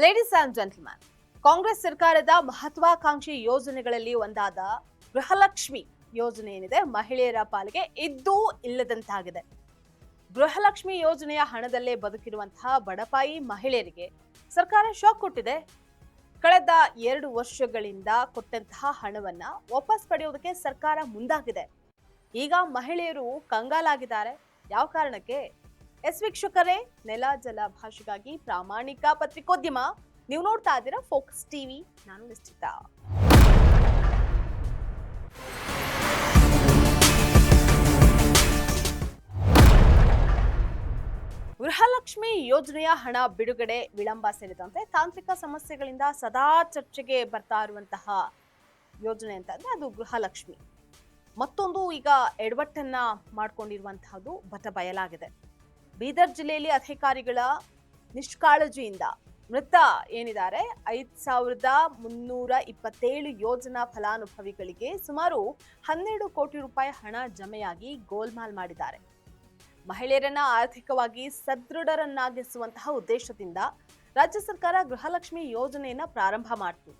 Ladies and gentleman, Congress ಸರ್ಕಾರದ ಮಹತ್ವಾಕಾಂಕ್ಷಿ ಯೋಜನೆಗಳಲ್ಲಿ ಒಂದಾದ ಗೃಹಲಕ್ಷ್ಮಿ ಯೋಜನೆ ಏನಿದೆ ಮಹಿಳೆಯರ ಪಾಲಿಗೆ ಇದ್ದೂ ಇಲ್ಲದಂತಾಗಿದೆ. ಗೃಹಲಕ್ಷ್ಮಿ ಯೋಜನೆಯ ಹಣದಲ್ಲೇ ಬದುಕಿರುವಂತಹ ಬಡಪಾಯಿ ಮಹಿಳೆಯರಿಗೆ ಸರ್ಕಾರ ಶಾಕ್ ಕೊಟ್ಟಿದೆ. ಕಳೆದ 2 ವರ್ಷಗಳಿಂದ ಕೊಟ್ಟಂತಹ ಹಣವನ್ನ ವಾಪಸ್ ಪಡೆಯೋದಕ್ಕೆ ಸರ್ಕಾರ ಮುಂದಾಗಿದೆ. ಈಗ ಮಹಿಳೆಯರು ಕಂಗಾಲಾಗಿದ್ದಾರೆ. ಯಾವ ಕಾರಣಕ್ಕೆ? ವೀಕ್ಷಕರೇ, ನೆಲ ಜಲ ಭಾಷೆಗಾಗಿ ಪ್ರಾಮಾಣಿಕ ಪತ್ರಿಕೋದ್ಯಮ. ನೀವು ನೋಡ್ತಾ ಇದ್ದೀರಾ ಫೋಕಸ್ ಟಿವಿ. ನಾನು ನಿಶ್ಚಿತ. ಗೃಹಲಕ್ಷ್ಮಿ ಯೋಜನೆಯ ಹಣ ಬಿಡುಗಡೆ ವಿಳಂಬ ಸೇರಿದಂತೆ ತಾಂತ್ರಿಕ ಸಮಸ್ಯೆಗಳಿಂದ ಸದಾ ಚರ್ಚೆಗೆ ಬರ್ತಾ ಇರುವಂತಹ ಯೋಜನೆ ಅಂತಂದ್ರೆ ಅದು ಗೃಹಲಕ್ಷ್ಮಿ. ಮತ್ತೊಂದು ಈಗ ಎಡವಟ್ಟನ್ನ ಮಾಡ್ಕೊಂಡಿರುವಂತಹದ್ದು ಬಯಲಾಗಿದೆ. ಬೀದರ್ ಜಿಲ್ಲೆಯಲ್ಲಿ ಅಧಿಕಾರಿಗಳ ನಿಷ್ಕಾಳಜಿಯಿಂದ ಮೃತ ಏನಿದ್ದಾರೆ 5327 ಯೋಜನಾ ಫಲಾನುಭವಿಗಳಿಗೆ ಸುಮಾರು 12 ಕೋಟಿ ರೂಪಾಯಿ ಹಣ ಜಮೆಯಾಗಿ ಗೋಲ್ಮಾಲ್ ಮಾಡಿದ್ದಾರೆ. ಮಹಿಳೆಯರನ್ನ ಆರ್ಥಿಕವಾಗಿ ಸದೃಢರನ್ನಾಗಿಸುವಂತಹ ಉದ್ದೇಶದಿಂದ ರಾಜ್ಯ ಸರ್ಕಾರ ಗೃಹಲಕ್ಷ್ಮಿ ಯೋಜನೆಯನ್ನ ಪ್ರಾರಂಭ ಮಾಡಿತು.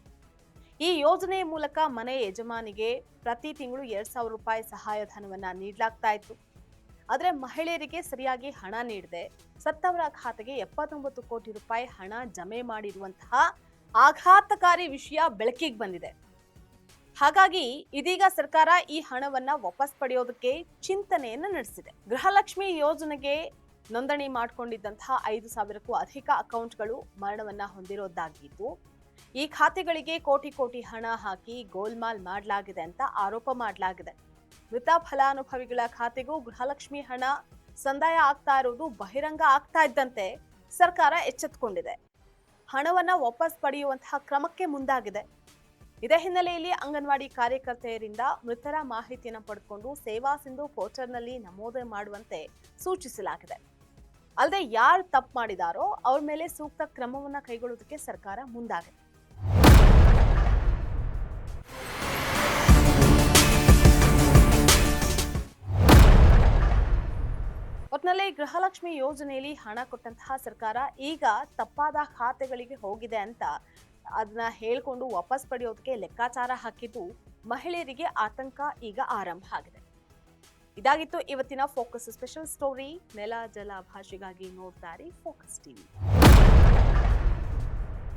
ಈ ಯೋಜನೆಯ ಮೂಲಕ ಮನೆ ಯಜಮಾನಿಗೆ ಪ್ರತಿ ತಿಂಗಳು 2000 ರೂಪಾಯಿ ಸಹಾಯಧನವನ್ನ ನೀಡಲಾಗ್ತಾ ಇತ್ತು. ಆದರೆ ಮಹಿಳೆಯರಿಗೆ ಸರಿಯಾಗಿ ಹಣ ನೀಡದೆ ಸತ್ತವರ ಖಾತೆಗೆ 79 ಕೋಟಿ ರೂಪಾಯಿ ಹಣ ಜಮೆ ಮಾಡಿರುವಂತಹ ಆಘಾತಕಾರಿ ವಿಷಯ ಬೆಳಕಿಗೆ ಬಂದಿದೆ. ಹಾಗಾಗಿ ಇದೀಗ ಸರ್ಕಾರ ಈ ಹಣವನ್ನ ವಾಪಸ್ ಪಡೆಯೋದಕ್ಕೆ ಚಿಂತನೆಯನ್ನ ನಡೆಸಿದೆ. ಗೃಹಲಕ್ಷ್ಮಿ ಯೋಜನೆಗೆ ನೋಂದಣಿ ಮಾಡಿಕೊಂಡಿದ್ದಂತಹ 5000ಕ್ಕೂ ಅಧಿಕ ಅಕೌಂಟ್ಗಳು ಮರಣವನ್ನ ಹೊಂದಿರೋದಾಗಿದ್ದು, ಈ ಖಾತೆಗಳಿಗೆ ಕೋಟಿ ಹಣ ಹಾಕಿ ಗೋಲ್ಮಾಲ್ ಮಾಡಲಾಗಿದೆ ಅಂತ ಆರೋಪ ಮಾಡಲಾಗಿದೆ. ಮೃತ ಫಲಾನುಭವಿಗಳ ಖಾತೆಗೂ ಗೃಹಲಕ್ಷ್ಮಿ ಹಣ ಸಂದಾಯ ಆಗ್ತಾ ಇರುವುದು ಬಹಿರಂಗ ಆಗ್ತಾ ಇದ್ದಂತೆ ಸರ್ಕಾರ ಎಚ್ಚೆತ್ತುಕೊಂಡಿದೆ. ಹಣವನ್ನ ವಾಪಸ್ ಪಡೆಯುವಂತಹ ಕ್ರಮಕ್ಕೆ ಮುಂದಾಗಿದೆ. ಇದೇ ಹಿನ್ನೆಲೆಯಲ್ಲಿ ಅಂಗನವಾಡಿ ಕಾರ್ಯಕರ್ತೆಯರಿಂದ ಮೃತರ ಮಾಹಿತಿಯನ್ನು ಪಡೆದುಕೊಂಡು ಸೇವಾ ಸಿಂಧು ಪೋರ್ಟಲ್ನಲ್ಲಿ ನಮೂದು ಮಾಡುವಂತೆ ಸೂಚಿಸಲಾಗಿದೆ. ಅಲ್ಲದೆ ಯಾರು ತಪ್ಪು ಮಾಡಿದಾರೋ ಅವ್ರ ಮೇಲೆ ಸೂಕ್ತ ಕ್ರಮವನ್ನ ಕೈಗೊಳ್ಳುವುದಕ್ಕೆ ಸರ್ಕಾರ ಮುಂದಾಗಿದೆ. ಒಟ್ನಲ್ಲಿ ಗೃಹಲಕ್ಷ್ಮಿ ಯೋಜನೆಯಲ್ಲಿ ಹಣ ಕೊಟ್ಟಂತಹ ಸರ್ಕಾರ ಈಗ ತಪ್ಪಾದ ಖಾತೆಗಳಿಗೆ ಹೋಗಿದೆ ಅಂತ ಅದನ್ನ ಹೇಳ್ಕೊಂಡು ವಾಪಸ್ ಪಡೆಯೋದಕ್ಕೆ ಲೆಕ್ಕಾಚಾರ ಹಾಕಿದ್ದು ಮಹಿಳೆಯರಿಗೆ ಆತಂಕ ಈಗ ಆರಂಭ ಆಗಿದೆ. ಇದಾಗಿತ್ತು ಇವತ್ತಿನ ಫೋಕಸ್ ಸ್ಪೆಷಲ್ ಸ್ಟೋರಿ. ನೆಲ ಜಲ ಭಾಷೆಗಾಗಿ ನೋಡ್ತಾರೆ ಫೋಕಸ್ ಟಿವಿ.